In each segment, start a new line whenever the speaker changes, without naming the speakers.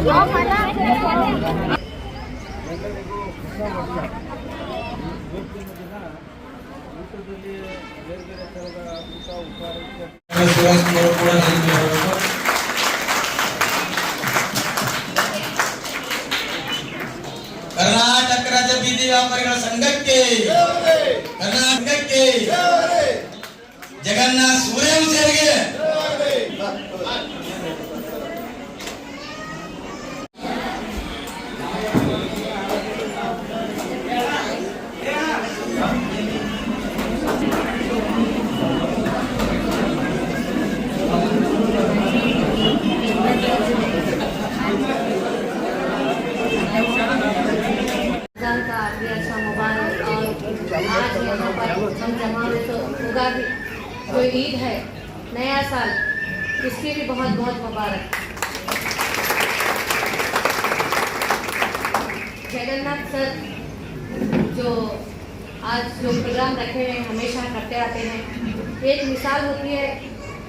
ಕರ್ನಾಟಕ ರಾಜ್ಯ ಬೀದಿ ವ್ಯಾಪಾರಿಗಳ ಸಂಘಕ್ಕೆ, ಕರ್ನಾಟಕಕ್ಕೆ, ಜಗನ್ನಾಥ ಸೂರ್ಯವಂಶರಿಗೆ
उगादी जो ईद है, नया साल, इसकी भी बहुत बहुत मुबारक। जगन्नाथ सर जो आज जो प्रोग्राम रखे हैं हमेशा करते आते हैं, एक मिसाल होती है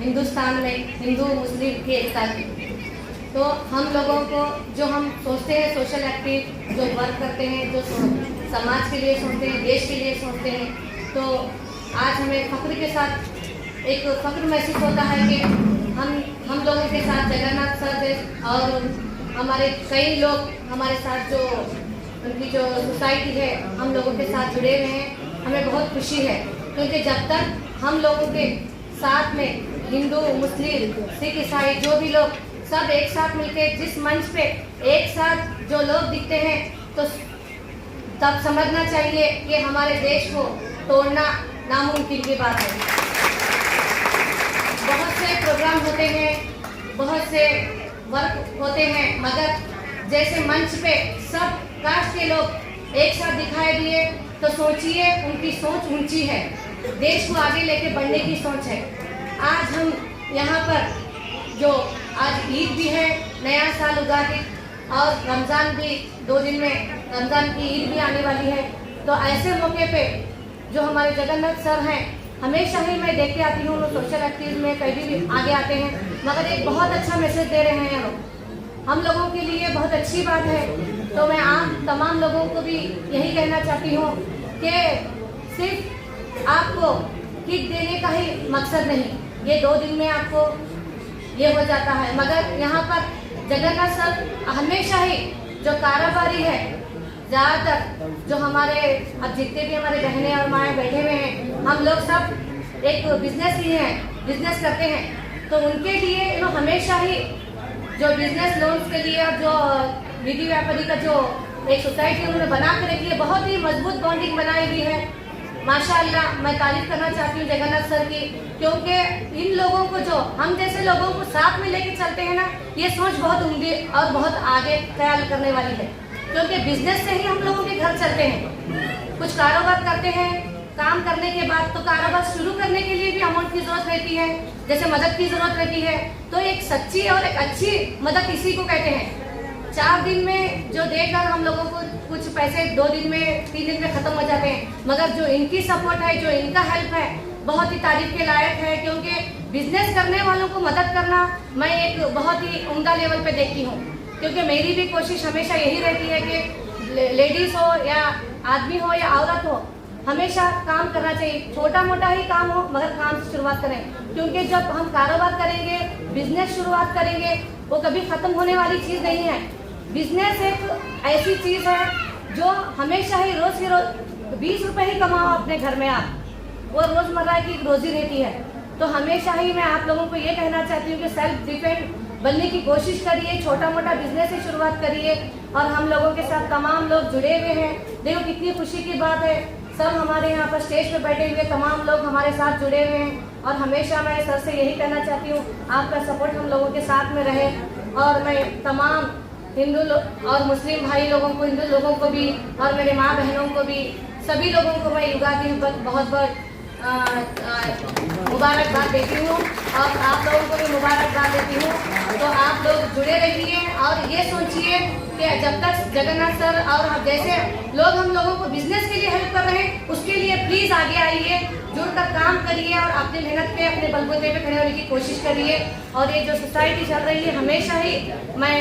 हिंदुस्तान में हिंदू मुस्लिम की एकता की। तो हम लोगों को जो हम सोचते हैं सोशल एक्टिव जो वर्क करते हैं, जो समाज के लिए सोचते हैं, देश के लिए सोचते हैं, तो आज हमें फख्र के साथ एक फख्र महसूस होता है कि हम लोगों के साथ जगन्नाथ सर और हमारे कई लोग हमारे साथ जो उनकी जो सोसाइटी है हम लोगों के साथ जुड़े हुए हैं। हमें बहुत खुशी है क्योंकि जब तक हम लोगों के साथ में हिंदू मुस्लिम सिख ईसाई जो भी लोग सब एक साथ मिलकर जिस मंच पे एक साथ जो लोग दिखते हैं, तो तब समझना चाहिए कि हमारे देश को तोड़ना नामुमकिन की बात है। बहुत से प्रोग्राम होते हैं, बहुत से वर्क होते हैं, मगर जैसे मंच पे सब कास्ट के लोग एक साथ दिखाई दिए तो सोचिए उनकी सोच ऊंची है, देश को आगे लेके बढ़ने की सोच है। आज हम यहाँ पर जो आज ईद भी है, नया साल उगादी और रमज़ान भी 2 दिन में रमज़ान की ईद भी आने वाली है, तो ऐसे मौके पे जो हमारे जगन्नाथ सर हैं हमेशा ही मैं देखते आती हूँ, वो सोशल एक्टिविटी में कभी भी आगे आते हैं, मगर एक बहुत अच्छा मैसेज दे रहे हैं हम लोगों के लिए, बहुत अच्छी बात है। तो मैं आप तमाम लोगों को भी यही कहना चाहती हूँ कि सिर्फ आपको किट देने का ही मकसद नहीं, ये 2 दिन में आपको ये हो जाता है, मगर यहाँ पर जगन्नाथ सर हमेशा ही जो कारोबारी है, ज़्यादातर जो हमारे अब जितने भी हमारे बहनें और माएँ बैठे हुए हैं, हम लोग सब एक बिजनेस ही हैं, बिजनेस करते हैं, तो उनके लिए हमेशा ही जो बिजनेस लोन्स के लिए और जो बीदी व्यापारी का जो एक सोसाइटी उन्होंने बना कर रखी है, बहुत ही मजबूत बॉन्डिंग बनाई हुई है। माशाअल्लाह मैं तारीफ करना चाहती हूँ जगन्नाथ सर की, क्योंकि इन लोगों को जो हम जैसे लोगों को साथ में लेके चलते हैं ना, ये सोच बहुत उम्दा और बहुत आगे ख्याल करने वाली है, क्योंकि बिजनेस से ही हम लोगों के घर चलते हैं। कुछ कारोबार करते हैं, काम करने के बाद तो कारोबार शुरू करने के लिए भी अमाउंट की जरूरत रहती है, जैसे मदद की जरूरत रहती है, तो एक सच्ची और एक अच्छी मदद इसी को कहते हैं। 4 दिन में जो देकर हम लोगों को कुछ पैसे 2 दिन में 3 दिन में खत्म हो जाते हैं, मगर जो इनकी सपोर्ट है, जो इनका हेल्प है, बहुत ही तारीफ के लायक है, क्योंकि बिजनेस करने वालों को मदद करना मैं एक बहुत ही उम्दा लेवल पे देखती हूँ, क्योंकि मेरी भी कोशिश हमेशा यही रहती है कि लेडीज़ हो या आदमी हो या औरत हो, हमेशा काम करना चाहिए, छोटा मोटा ही काम हो मगर काम से शुरुआत करें, क्योंकि जब हम कारोबार करेंगे, बिजनेस शुरुआत करेंगे, वो कभी ख़त्म होने वाली चीज़ नहीं है। बिजनेस एक ऐसी चीज़ है जो हमेशा ही रोज़ के रोज़ 20 रुपये ही कमाओ अपने घर में आप, वो रोज़मर्रा की रोज़ी रहती है। तो हमेशा ही मैं आप लोगों को ये कहना चाहती हूँ कि सेल्फ डिपेंड बनने की कोशिश करिए, छोटा मोटा बिजनेस से शुरुआत करिए, और हम लोगों के साथ तमाम लोग जुड़े हुए हैं। देखो कितनी खुशी की बात है, सब हमारे यहाँ पर स्टेज पे बैठे हुए तमाम लोग हमारे साथ जुड़े हुए हैं, और हमेशा मैं सर से यही कहना चाहती हूँ आपका सपोर्ट हम लोगों के साथ में रहे। और मैं तमाम हिंदू और मुस्लिम भाई लोगों को, हिंदू लोगों को भी और मेरे माँ बहनों को भी, सभी लोगों को मैं युगादी बहुत बहुत मुबारकबाद देती हूँ और आप लोगों को भी मुबारकबाद देती हूँ। तो आप लोग जुड़े रहिए और ये सोचिए कि जब तक जगन्नाथ सर और जैसे लोग हम लोगों को बिजनेस के लिए हेल्प कर रहे हैं, उसके लिए प्लीज़ आगे आइए, जुड़कर काम करिए और अपनी मेहनत पे अपने बलबूते पे खड़े होने की कोशिश करिए। और ये जो सोसाइटी चल रही है, हमेशा ही मैं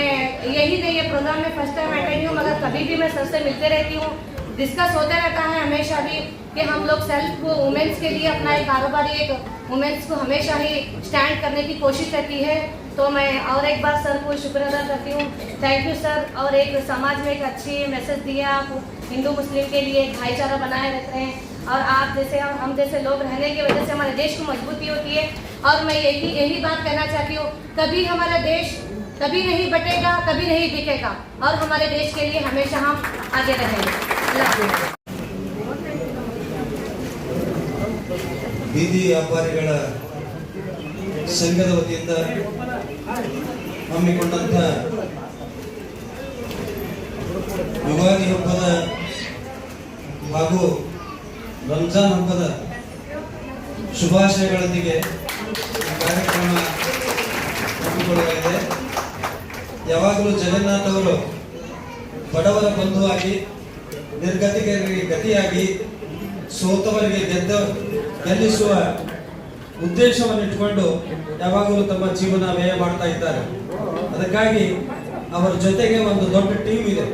यही नहीं, ये प्रोग्राम में फर्स्ट टाइम अटेंड हूँ, मगर कभी भी मैं सर से मिलते रहती हूँ, डिस्कस होता रहता है हमेशा भी कि हम लोग सेल्फ को वुमेंस के लिए अपना एक कारोबारी एक वुमेंस को हमेशा ही स्टैंड करने की कोशिश रहती है। तो मैं और एक बार सर को शुक्र अदा करती हूँ। Thank you sir. और एक समाज में एक अच्छी मैसेज दिया, आप हिंदू मुस्लिम के लिए एक भाईचारा बनाए रखते हैं और आप जैसे और हम जैसे लोग रहने की वजह से हमारे देश को मजबूती होती है। और मैं यही बात कहना चाहती हूँ, कभी हमारा देश कभी नहीं बटेगा, कभी नहीं बिकेगा और हमारे देश के लिए हमेशा हम आगे रहेंगे।
ಬೀದಿ ವ್ಯಾಪಾರಿಗಳ ಸಂಘದ ವತಿಯಿಂದ ಹಮ್ಮಿಕೊಂಡಂತ ಯುಗಾದಿ ಹಬ್ಬದ ಹಾಗೂ ರಂಜಾನ್ ಹಬ್ಬದ ಶುಭಾಶಯಗಳೊಂದಿಗೆ ಕಾರ್ಯಕ್ರಮ ಹಮ್ಮಿಕೊಳ್ಳಲಾಗಿದೆ. ಯಾವಾಗಲೂ ಜಗನ್ನಾಥ್ ಅವರು ಬಡವರ ಬಂಧುವಾಗಿ, ನಿರ್ಗತಿಕರಿಗೆ ಗತಿಯಾಗಿ, ಸೋತವರಿಗೆ ಗೆಲ್ಲಿಸುವ ಉದ್ದೇಶವನ್ನು ಇಟ್ಟುಕೊಂಡು ಯಾವಾಗಲೂ ತಮ್ಮ ಜೀವನ ವ್ಯಯ ಮಾಡ್ತಾ ಇದ್ದಾರೆ. ಅದಕ್ಕಾಗಿ ಅವರ ಜೊತೆಗೆ ಒಂದು ದೊಡ್ಡ ಟೀಮ್ ಇದೆ.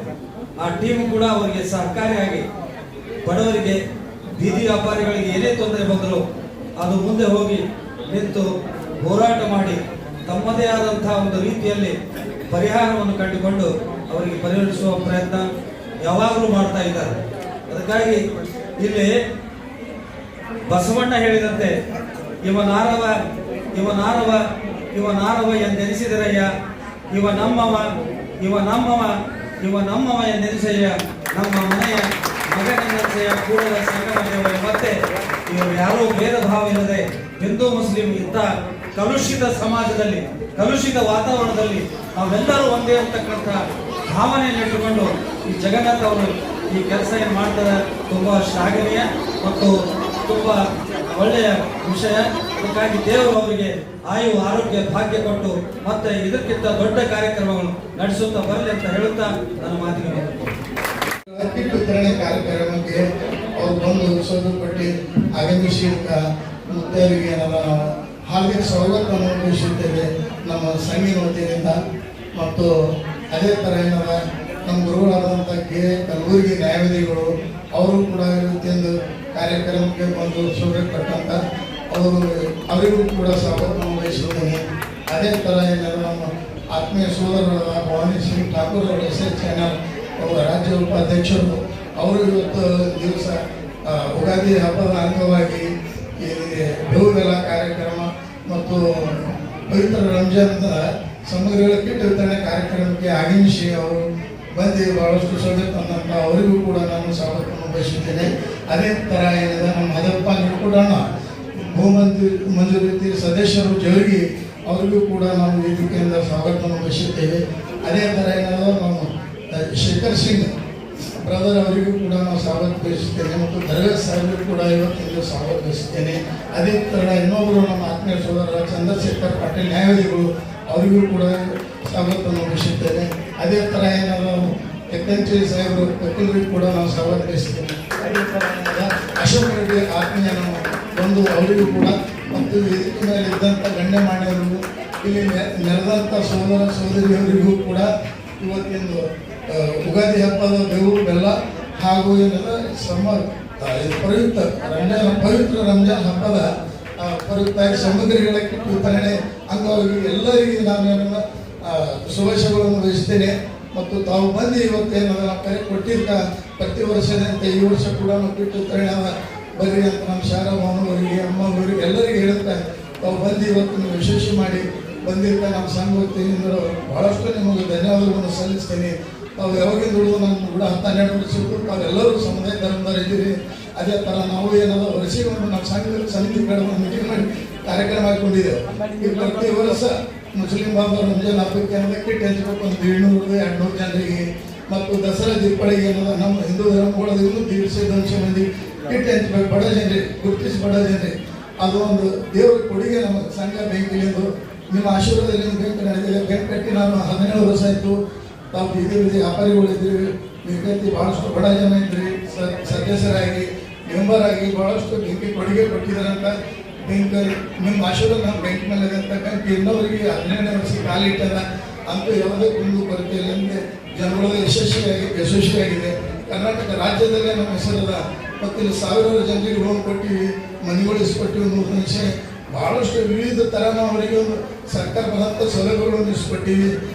ಆ ಟೀಮ್ ಕೂಡ ಅವರಿಗೆ ಸಹಕಾರಿಯಾಗಿ ಬಡವರಿಗೆ, ಬೀದಿ ವ್ಯಾಪಾರಿಗಳಿಗೆ ಏನೇ ತೊಂದರೆ ಬಂದರೂ ಅದು ಮುಂದೆ ಹೋಗಿ ನಿಂತು ಹೋರಾಟ ಮಾಡಿ ತಮ್ಮದೇ ಆದಂತಹ ಒಂದು ರೀತಿಯಲ್ಲಿ ಪರಿಹಾರವನ್ನು ಕಂಡುಕೊಂಡು ಅವರಿಗೆ ಪರಿಹರಿಸುವ ಪ್ರಯತ್ನ ಯಾವಾಗಲೂ ಮಾಡ್ತಾ ಇದ್ದಾರೆ. ಅದಕ್ಕಾಗಿ ಇಲ್ಲಿ ಬಸವಣ್ಣ ಹೇಳಿದಂತೆ ಇವನಾರವ ಇವನಾರವ ಇವನಾರವ ಎಂದೆನಿಸಿದರಯ್ಯ, ಇವ ನಮ್ಮವ ಇವ ನಮ್ಮವ ಇವ ನಮ್ಮವ ಎಂದೆನಿಸಯ್ಯ, ನಮ್ಮ ಮನೆಯ ಮಗನೆಂದೆನಿಸಯ್ಯ, ಕೂಡಲ ಸಂಗಮ ದೇವ. ಮತ್ತೆ ಇವರು ಯಾರೂ ಭೇದ ಭಾವ ಇಲ್ಲದೆ ಹಿಂದೂ ಮುಸ್ಲಿಂ ಇಂಥ ಕಲುಷಿತ ಸಮಾಜದಲ್ಲಿ, ಕಲುಷಿತ ವಾತಾವರಣದಲ್ಲಿ ನಾವೆಲ್ಲರೂ ಒಂದೇ ಅಂತಕ್ಕಂಥ ಭಾವನೆಯನ್ನಿಟ್ಟುಕೊಂಡು ಈ ಜಗನ್ನಾಥ್ ಅವರು ಈ ಕೆಲಸ ಏನು ಮಾಡ್ತಾರೆ ತುಂಬಾ ಶ್ಲಾಘನೀಯ ಮತ್ತು ತುಂಬಾ ಒಳ್ಳೆಯ ವಿಷಯ. ಅದಕ್ಕಾಗಿ ದೇವರು ಅವರಿಗೆ ಆಯು ಆರೋಗ್ಯ ಭಾಗ್ಯ ಕೊಟ್ಟು ಮತ್ತೆ ಇದಕ್ಕಿಂತ ದೊಡ್ಡ ಕಾರ್ಯಕ್ರಮಗಳು ನಡೆಸುತ್ತಾ ಬರಲಿ ಅಂತ ಹೇಳುತ್ತಾ ನನ್ನ ಮಾತಿಗೆ
ಕಿಟ್ ವಿತರಣೆ ಕಾರ್ಯಕ್ರಮಕ್ಕೆ ಅವರು ಬಂದು ಸೌಲಭ್ಯಪಟ್ಟು ಆಗಮಿಸಿದ ಮುದ್ದರಿಗೆ ನಮ್ಮ ಹಾರ್ದಿಕ ಸ್ವಾಗತವನ್ನು ಬಯಸುತ್ತೇವೆ ನಮ್ಮ ಸಂಘಿನ ವತಿಯಿಂದ. ಮತ್ತು ಅದೇ ಥರ ಏನದ ನಮ್ಮ ಗುರುಗಳಾದಂಥ ಕಲಬುರಗಿ ನ್ಯಾಯವಾದಿಗಳು ಅವರು ಕೂಡ ಇವತ್ತಿಂದು ಕಾರ್ಯಕ್ರಮಕ್ಕೆ ಬಂದು ಸೌಲಭ್ಯಪಟ್ಟಂತ ಅವರಿಗೂ ಕೂಡ ಸ್ವಾಗತವನ್ನು ಬಯಸುತ್ತೇನೆ. ಅದೇ ಥರ ಏನದ ನಮ್ಮ ಆತ್ಮೀಯ ಸೋದರರಾದ ಭವಾನಿ ಸಿಂಗ್ ಠಾಕೂರ್ ಅವರ ಎಸ್ ಚಾನಲ್ ಅವರ ರಾಜ್ಯ ಉಪಾಧ್ಯಕ್ಷರು, ಅವರು ಇವತ್ತು ದಿವಸ ಯುಗಾದಿ ಹಬ್ಬದ ಅಂಗವಾಗಿ ಬೇವುಬೆಲ್ಲ ಕಾರ್ಯಕ್ರಮ ಮತ್ತು ಪವಿತ್ರ ರಂಜಾನ್ ಸಮಗ್ರ ಕಿಟ್ ವಿತರಣೆ ಕಾರ್ಯಕ್ರಮಕ್ಕೆ ಆಗಮಿಸಿ ಅವರು ಬಂದು ಬಹಳಷ್ಟು ಸೌಲಭ್ಯ ತಂದಂಥ ಅವರಿಗೂ ಕೂಡ ನಾನು ಸ್ವಾಗತವನ್ನು ಬಯಸುತ್ತೇನೆ. ಅದೇ ಥರ ಏನಿದೆ ನಮ್ಮ ಮದಪ್ಪ ನಿರ್ಕೂಡಣ್ಣ ಮಂಜೂರಿ ಸದಸ್ಯರು ಜೋಗಿ ಅವರಿಗೂ ಕೂಡ ನಾವು ವೇದಿಕೆಯಿಂದ ಸ್ವಾಗತವನ್ನು ಬಯಸುತ್ತೇವೆ. ಅದೇ ಥರ ಏನಾದರೂ ನಾವು ಶೇಖರ್ ಸಿಂಗ್ ಬ್ರದರ್ ಅವರಿಗೂ ಕೂಡ ನಾವು ಸ್ವಾಗತ ಬಯಸುತ್ತೇನೆ ಮತ್ತು ದರ್ಗಾ ಸಾಹೇಬರಿಗೂ ಕೂಡ ಇವತ್ತಿಂದ ಸ್ವಾಗತ ಬಯಸುತ್ತೇನೆ. ಅದೇ ಥರ ಇನ್ನೊಬ್ಬರು ನಮ್ಮ ಆತ್ಮೀಯ ಸೋದರ ಚಂದ್ರಶೇಖರ್ ಪಾಟೀಲ್ ನ್ಯಾಯವಾದಿಗಳು ಅವರಿಗೂ ಕೂಡ ಸ್ವಾಗತವನ್ನು ಬಯಸುತ್ತೇನೆ. ಅದೇ ಥರ ಏನಾದರೂ ಎಕ್ಕಂಚಿ ಸಾಹೇಬರು ವಕೀಲರಿಗೂ ಕೂಡ ನಾವು ಸ್ವಾಗತ ಬಯಸುತ್ತೇನೆ. ಅದೇ ಥರ ಅಶೋಕ್ ರೆಡ್ಡಿ ಆತ್ಮೀಯ ನಾವು ಬಂದು ಅವರಿಗೂ ಕೂಡ ಮತ್ತು ವೇದಿಕೆ ಮೇಲೆ ಇದ್ದಂಥ ಗಣ್ಯಮಾನ್ಯರಿಗೂ ಇಲ್ಲಿ ನೆರೆದಂಥ ಸೋದರ ಸೋದರಿಯವರಿಗೂ ಕೂಡ ಇವತ್ತಿಂದು ಯುಗಾದಿ ಹಬ್ಬದ ಬೇವು ಬೆಲ್ಲ ಹಾಗೂ ಏನೆಲ್ಲ ಪವಿತ್ರ ರಂಜಾನ್ ಹಬ್ಬದ ಪ್ರಯುಕ್ತ ಸಾಮಗ್ರಿಗಳ ಕಿಟ್ ವಿತರಣೆ ಅಂಗವಾಗಿ ಎಲ್ಲರಿಗೂ ನಾನು ಶುಭಾಶಯಗಳನ್ನು ಬಯಸ್ತೇನೆ. ಮತ್ತು ತಾವು ಬಂದು ಇವತ್ತೇನು ಕರೆ ಕೊಟ್ಟಿದ್ದ ಪ್ರತಿ ವರ್ಷದಂತೆ ಈ ವರ್ಷ ಕೂಡ ಕಿಟ್ ವಿತರಣೆ ಬರ್ರಿ ಅಂತ ನಮ್ಮ ಶಾರಮ್ಮನವರಿಗೆ ಅಮ್ಮನವರಿಗೆ ಎಲ್ಲರಿಗೂ ಹೇಳುತ್ತಾ ತಾವು ಬಂದು ಇವತ್ತು ವಿಶೇಷ ಮಾಡಿ ಬಂದಿರ್ತ ನಮ್ಮ ಸಂಘ ವತಿಯಿಂದ ಬಹಳಷ್ಟು ನಿಮಗೆ ಧನ್ಯವಾದಗಳನ್ನು ಸಲ್ಲಿಸ್ತೇನೆ. ತಾವು ಯಾವಾಗಿಂದ ದುಡಿದು ನಮ್ಮ ಕೂಡ 10-12 ವರ್ಷಕ್ಕೂ ತಾವೆಲ್ಲರೂ ಸಮುದಾಯ ಧರ್ಮದವರು ಇದ್ದೀರಿ. ಅದೇ ಥರ ನಾವು ಏನಾದರೂ ವರ್ಷಿಗೆ ಒಂದು ನಮ್ಮ ಸಮಿತಿ ಕಡೆ ಮೀಟಿಂಗ್ ಮಾಡಿ ಕಾರ್ಯಕ್ರಮ ಹಾಕೊಂಡಿದ್ದೇವೆ. ಈ ಪ್ರತಿ ವರ್ಷ ಮುಸ್ಲಿಂ ಬಾಂಧವರು ರಂಜಾನ್ ಹಬ್ಬಕ್ಕೆ ಅನ್ನೋದು ಕಿಟ್ ಹಂಚಬೇಕು, ಒಂದು 700-200 ಜನರಿಗೆ ಮತ್ತು ದಸರಾ ದೀಪಾವಳಿಗೆ ಏನದ ನಮ್ಮ ಹಿಂದೂ ಧರ್ಮಗಳಲ್ಲಿ ಇನ್ನೂ 150 ಮಂದಿ ಕಿಟ್ ಹಂಚಬೇಕು ಬಡ ಜನರಿಗೆ, ಗುರುತಿಸಿ ಬಡ ಜನರಿಗೆ. ಅದು ಒಂದು ದೇವರ ಕೊಡುಗೆ ನಮ್ಮ ಸಂಘ ಬೆಂಕಿಲಿಂದು. ನಿಮ್ಮ ಆಶೀರ್ವಾದದಲ್ಲಿ ಬೆಂಕಿ ನಡೆದಿದೆ. ಬೆಂಕಿ ಕಟ್ಟಿ ನಾನು 17 ವರ್ಷ ಆಯಿತು. ತಾವು ಬೀದಿ ವ್ಯಾಪಾರಿಗಳಿದ್ದೀವಿ, ನಿರ್ಗತಿ ಭಾಳಷ್ಟು ಬಡ ಜನ ಇದ್ರಿ, ಸದಸ್ಯರಾಗಿ ಮೆಂಬರ್ ಆಗಿ ಭಾಳಷ್ಟು ಬೆಂಕಿ ಕೊಡುಗೆ ಕೊಟ್ಟಿದ್ದಾರಂತ. ಬೆಂಕಿ ನಿಮ್ಮ ಆಶೀರ್ವಾದ ನಮ್ಮ ಬೆಂಕಿ ಮೇಲೆ ಇದೆ ಅಂತ. ಬೆಂಕಿ ಇನ್ನೊವರಿಗೆ 17ನೇ ವರ್ಷ ಕಾಲಿಟ್ಟದ ಅಂತೂ ಯಾವುದೇ ಕುಂದು ಕೊರತೆ ಇಲ್ಲಂತೆ ಜನಗಳ ಯಶಸ್ವಿಯಾಗಿದೆ. ಕರ್ನಾಟಕ ರಾಜ್ಯದಲ್ಲೇ ನಮ್ಮ ಹೆಸರದ ಮತ್ತು ಇಲ್ಲಿ ಸಾವಿರಾರು ಜನರಿಗೆ ಲೋನ್ ಕೊಟ್ಟಿವಿ, ಮನೆಗಳಿಸ್ಕೊಟ್ಟಿವಿ, 100 ನಿಮಿಷ ಭಾಳಷ್ಟು ವಿವಿಧ ಥರ ನಾವು ಅವರಿಗೆ ಒಂದು ಸರ್ಕಾರ ಬದಂಥ ಸೌಲಭ್ಯಗಳನ್ನು ಇಸ್ಕೊಟ್ಟಿವಿ.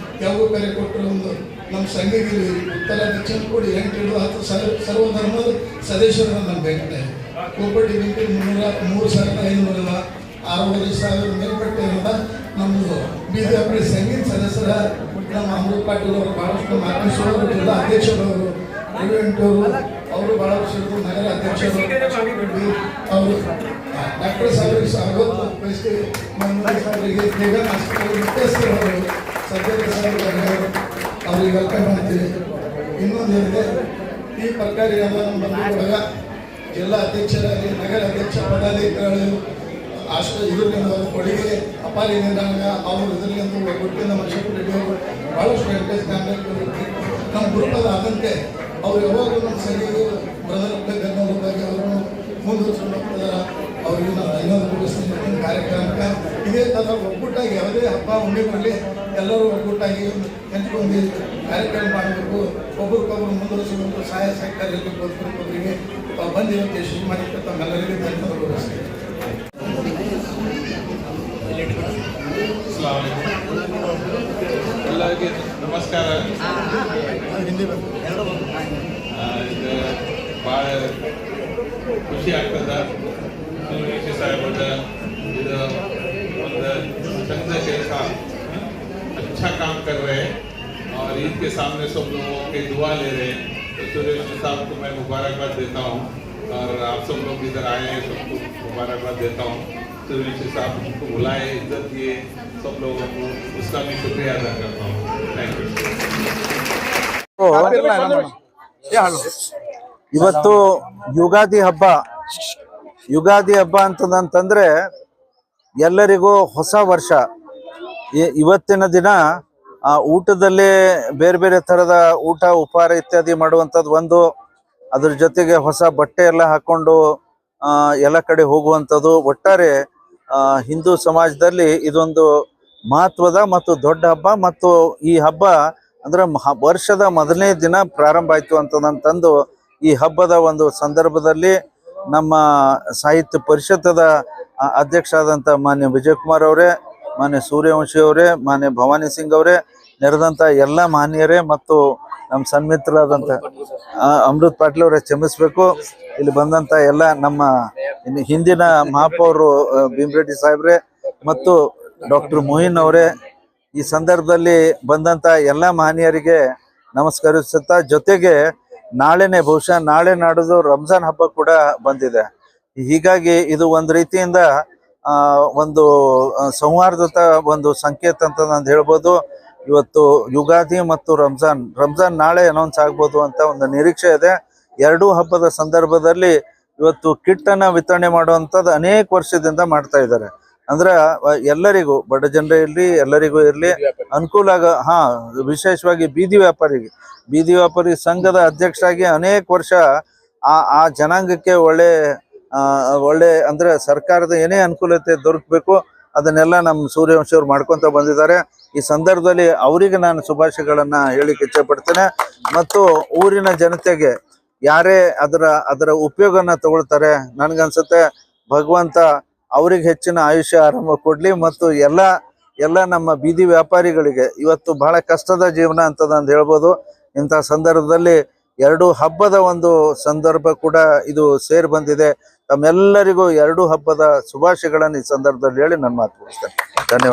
ಯಾವ ಕರೆ ಕೊಟ್ಟರು ಒಂದು ನಮ್ಮ ಸಂಘಕ್ಕೆ ಉತ್ತರ ದಕ್ಷಿಣ ಕೂಡಿ 8 10 ಸಾವಿರ ಸರ್ವಧರ್ಮದ ಸದಸ್ಯರು ನಮ್ಮ ಬೆಂಕಿ ಕೋಪಟ್ಟಿ ಬೆಂಕಿ 3,500 6,500 ಮೇಲ್ಪಟ್ಟೆ ಇರೋದ ನಮ್ಮದು ಬೀದಿ ವ್ಯಾಪಾರಿ ಸಂಗೀತ ಸದಸ್ಯರ ನಮ್ಮ ಅಮೃತ್ ಪಾಟೀಲ್ ಅವರು ಭಾಳಷ್ಟು ಮಾತನಾಡಿಸೋರು, ಜಿಲ್ಲಾ ಅಧ್ಯಕ್ಷರವರು ಅವರು ಭಾಳ ವರ್ಷದ್ದು ನಗರ ಅಧ್ಯಕ್ಷರು ಅವರು ಡಾಕ್ಟರ್ ಸಾಹೇಬರಿಗೆ ಸ್ವಾಗತ ಬಯಸ್ತೀವಿ. ಸಾಹೇಬರಿಗೆ ಬೇಗನ್ ಹಾಸ್ಪಿಟಲ್ ಮುಖ್ಯಸ್ಥರವರು ಸದ್ಯದ ಸಾಹೇಬರು ಅವರಿಗೆ ವೆಲ್ಕಮ್ ಮಾಡ್ತೀವಿ. ಇನ್ನೊಂದು ಏನಿದೆ, ಈ ಪ್ರಕಾರ ನಮ್ಮ ಬಂಧುಗಳಾಗ ಜಿಲ್ಲಾ ಅಧ್ಯಕ್ಷರಾಗಿ ನಗರ ಅಧ್ಯಕ್ಷ ಪದಾಧಿಕಾರಿಗಳು ಇದರಿಂದ ಕೊಡುಗೆ ಅಪಾರಿನಿಂದ ಅವರು ಇದರಿಂದ ಒಟ್ಟಿನ ಮನುಷ್ಯರು ರೆಡಿ ಅವರು ಭಾಳಷ್ಟು ವೆಂಕಟೇಶ್ ಕಾಂಗ್ರೆಸ್ ನಮ್ಮ ಗ್ರೂಪದ ಆದಂತೆ ಅವ್ರು ಯಾವಾಗಲೂ ನಮ್ಮ ಸಂಘಿಗೆ ಬ್ರದರ್ ಬಗ್ಗೆ ಅವರು ಮುಂದುವರಿಸ್ಕೊಂಡು ಹೋಗ್ತಿದ್ದಾರೆ. ಅವರಿಗೆ ನಾವು ಧನ್ಯವಾದ ಕೊಡಿಸ್ತೀನಿ. ಕಾರ್ಯಕ್ರಮಕ್ಕೆ ಇದೇ ಥರ ಒಗ್ಗೂಟಾಗಿ ಯಾವುದೇ ಹಬ್ಬ ಉಂಡೆ ಮಾಡಲಿ ಎಲ್ಲರೂ ಒಗ್ಗೂಟಾಗಿ ಹೆಂಚ್ಕೊಂಡು ಕಾರ್ಯಕ್ರಮ ಮಾಡಬೇಕು. ಒಬ್ರಿಗೊಬ್ಬರು ಮುಂದುವರಿಸಬೇಕು. ಸಹಾಯ ಸಹಕಾರ ಇರಬೇಕು. ಒಬ್ಬರಿಗೆ ಬಂದು ಇವತ್ತು ಯಶಸ್ವಿ ಮಾಡಿಕ್ಕೆ ತಮ್ಮೆಲ್ಲರಿಗೂ ಧನ್ಯವಾದ ಕೊಡಿಸ್ತೀನಿ.
ಎಲ್ಲರಿಗೆ ನಮಸ್ಕಾರ. ಇದು ಭಾಳ ಖುಷಿ ಆಗ್ತದ. ಸಾಹೇಬದ ಇದು ಒಂದು चंद जैसा अच्छा काम कर रहे हैं और ईद के सामने सब लोगों की दुआ ले रहे हैं. तो सुरेश जी साहब को मैं मुबारकबाद देता हूँ और आप सब लोग इधर आए हैं सबको मुबारकबाद देता हूँ. सुरेश जी साहब को बुलाए, इज्जत दिए सब लोगों को, उसका भी शुक्रिया अदा करता हूँ. Thank you.
ಇವತ್ತು ಯುಗಾದಿ ಹಬ್ಬ ಅಂತಂದ್ರೆ ಎಲ್ಲರಿಗೂ ಹೊಸ ವರ್ಷ. ಇವತ್ತಿನ ದಿನ ಊಟದಲ್ಲಿ ಬೇರೆ ಬೇರೆ ಥರದ ಊಟ ಉಪಹಾರ ಇತ್ಯಾದಿ ಮಾಡುವಂಥದ್ದು ಒಂದು, ಅದ್ರ ಜೊತೆಗೆ ಹೊಸ ಬಟ್ಟೆ ಎಲ್ಲ ಹಾಕೊಂಡು ಎಲ್ಲ ಕಡೆ ಹೋಗುವಂಥದ್ದು. ಒಟ್ಟಾರೆ ಹಿಂದೂ ಸಮಾಜದಲ್ಲಿ ಇದೊಂದು ಮಹತ್ವದ ಮತ್ತು ದೊಡ್ಡ ಹಬ್ಬ. ಮತ್ತು ಈ ಹಬ್ಬ ಅಂದ್ರೆ ವರ್ಷದ ಮೊದಲನೇ ದಿನ ಪ್ರಾರಂಭ ಆಯ್ತು ಅಂತಂದು ಈ ಹಬ್ಬದ ಒಂದು ಸಂದರ್ಭದಲ್ಲಿ ನಮ್ಮ ಸಾಹಿತ್ಯ ಪರಿಷತ್ತದ ಅಧ್ಯಕ್ಷ ಆದಂಥ ಮಾನ್ಯ ವಿಜಯಕುಮಾರ್ ಅವರೇ, ಮಾನ್ಯ ಸೂರ್ಯವಂಶಿ ಅವರೇ, ಮಾನ್ಯ ಭವಾನಿ ಸಿಂಗ್ ಅವರೇ, ನೆರೆದಂಥ ಎಲ್ಲ ಮಾನ್ಯರೇ ಮತ್ತು ನಮ್ಮ ಸನ್ಮಿತ್ರರಾದಂಥ ಅಮೃತ್ ಪಾಟೀಲ್ ಅವರೇ ಕ್ಷಮಿಸ್ಬೇಕು. ಇಲ್ಲಿ ಬಂದಂಥ ಎಲ್ಲ ನಮ್ಮ ಹಿಂದಿನ ಮಹಾಪೌರರು ಭೀಮರೆಡ್ಡಿ ಸಾಹೇಬ್ರೆ ಮತ್ತು ಡಾಕ್ಟರ್ ಮೊಹಿನ್ ಅವರೇ, ಈ ಸಂದರ್ಭದಲ್ಲಿ ಬಂದಂಥ ಎಲ್ಲ ಮಹನೀಯರಿಗೆ ನಮಸ್ಕರಿಸುತ್ತಾ, ಜೊತೆಗೆ ಬಹುಶಃ ನಾಳೆ ನಾಡಿದ್ದು ರಂಜಾನ್ ಹಬ್ಬ ಕೂಡ ಬಂದಿದೆ. ಹೀಗಾಗಿ ಇದು ಒಂದು ರೀತಿಯಿಂದ ಒಂದು ಸೌಹಾರ್ದತ ಒಂದು ಸಂಕೇತ ಅಂತ ನಾನು ಹೇಳ್ಬೋದು. ಇವತ್ತು ಯುಗಾದಿ ಮತ್ತು ರಂಜಾನ್ ನಾಳೆ ಅನೌನ್ಸ್ ಆಗ್ಬೋದು ಅಂತ ಒಂದು ನಿರೀಕ್ಷೆ ಇದೆ. ಎರಡೂ ಹಬ್ಬದ ಸಂದರ್ಭದಲ್ಲಿ ಇವತ್ತು ಕಿಟ್ಟನ್ನು ವಿತರಣೆ ಮಾಡುವಂಥದ್ದು ಅನೇಕ ವರ್ಷದಿಂದ ಮಾಡ್ತಾ ಇದ್ದಾರೆ. ಅಂದ್ರೆ ಎಲ್ಲರಿಗೂ, ಬಡ ಜನರೇ ಇರಲಿ, ಎಲ್ಲರಿಗೂ ಇರಲಿ ಅನುಕೂಲ ವಿಶೇಷವಾಗಿ ಬೀದಿ ವ್ಯಾಪಾರಿ ಸಂಘದ ಅಧ್ಯಕ್ಷರಾಗಿ ಅನೇಕ ವರ್ಷ ಆ ಜನಾಂಗಕ್ಕೆ ಒಳ್ಳೆ ಅಂದ್ರೆ ಸರ್ಕಾರದ ಏನೇ ಅನುಕೂಲತೆ ದೊರಕಬೇಕು ಅದನ್ನೆಲ್ಲ ನಮ್ಮ ಸೂರ್ಯವಂಶಿ ಅವರು ಮಾಡ್ಕೊಂತ ಬಂದಿದ್ದಾರೆ. ಈ ಸಂದರ್ಭದಲ್ಲಿ ಅವರಿಗೆ ನಾನು ಶುಭಾಶಯಗಳನ್ನ ಹೇಳಿಕ್ಕೆ ಇಚ್ಛೆ ಪಡ್ತೇನೆ. ಮತ್ತು ಊರಿನ ಜನತೆಗೆ ಯಾರೇ ಅದರ ಉಪಯೋಗನ ತಗೊಳ್ತಾರೆ, ನನ್ಗನ್ಸುತ್ತೆ ಭಗವಂತ ಅವ್ರಿಗೆ ಹೆಚ್ಚಿನ ಆಯುಷ್ಯ ಆರಂಭ ಕೊಡ್ಲಿ. ಮತ್ತು ಎಲ್ಲ ನಮ್ಮ ಬೀದಿ ವ್ಯಾಪಾರಿಗಳಿಗೆ ಇವತ್ತು ಬಹಳ ಕಷ್ಟದ ಜೀವನ ಅಂತ ನಾನು ಹೇಳ್ಬೋದು. ಇಂಥ ಸಂದರ್ಭದಲ್ಲಿ ಎರಡು ಹಬ್ಬದ ಒಂದು ಸಂದರ್ಭ ಕೂಡ ಇದು ಸೇರಿ ಬಂದಿದೆ. ತಮ್ಮೆಲ್ಲರಿಗೂ ಎರಡು ಹಬ್ಬದ ಶುಭಾಶಯಗಳನ್ನು ಈ ಸಂದರ್ಭದಲ್ಲಿ ಹೇಳಿ ನನ್ನ ಮಾತು ಮುಗಿಸ್ತೇನೆ. ಧನ್ಯವಾದ.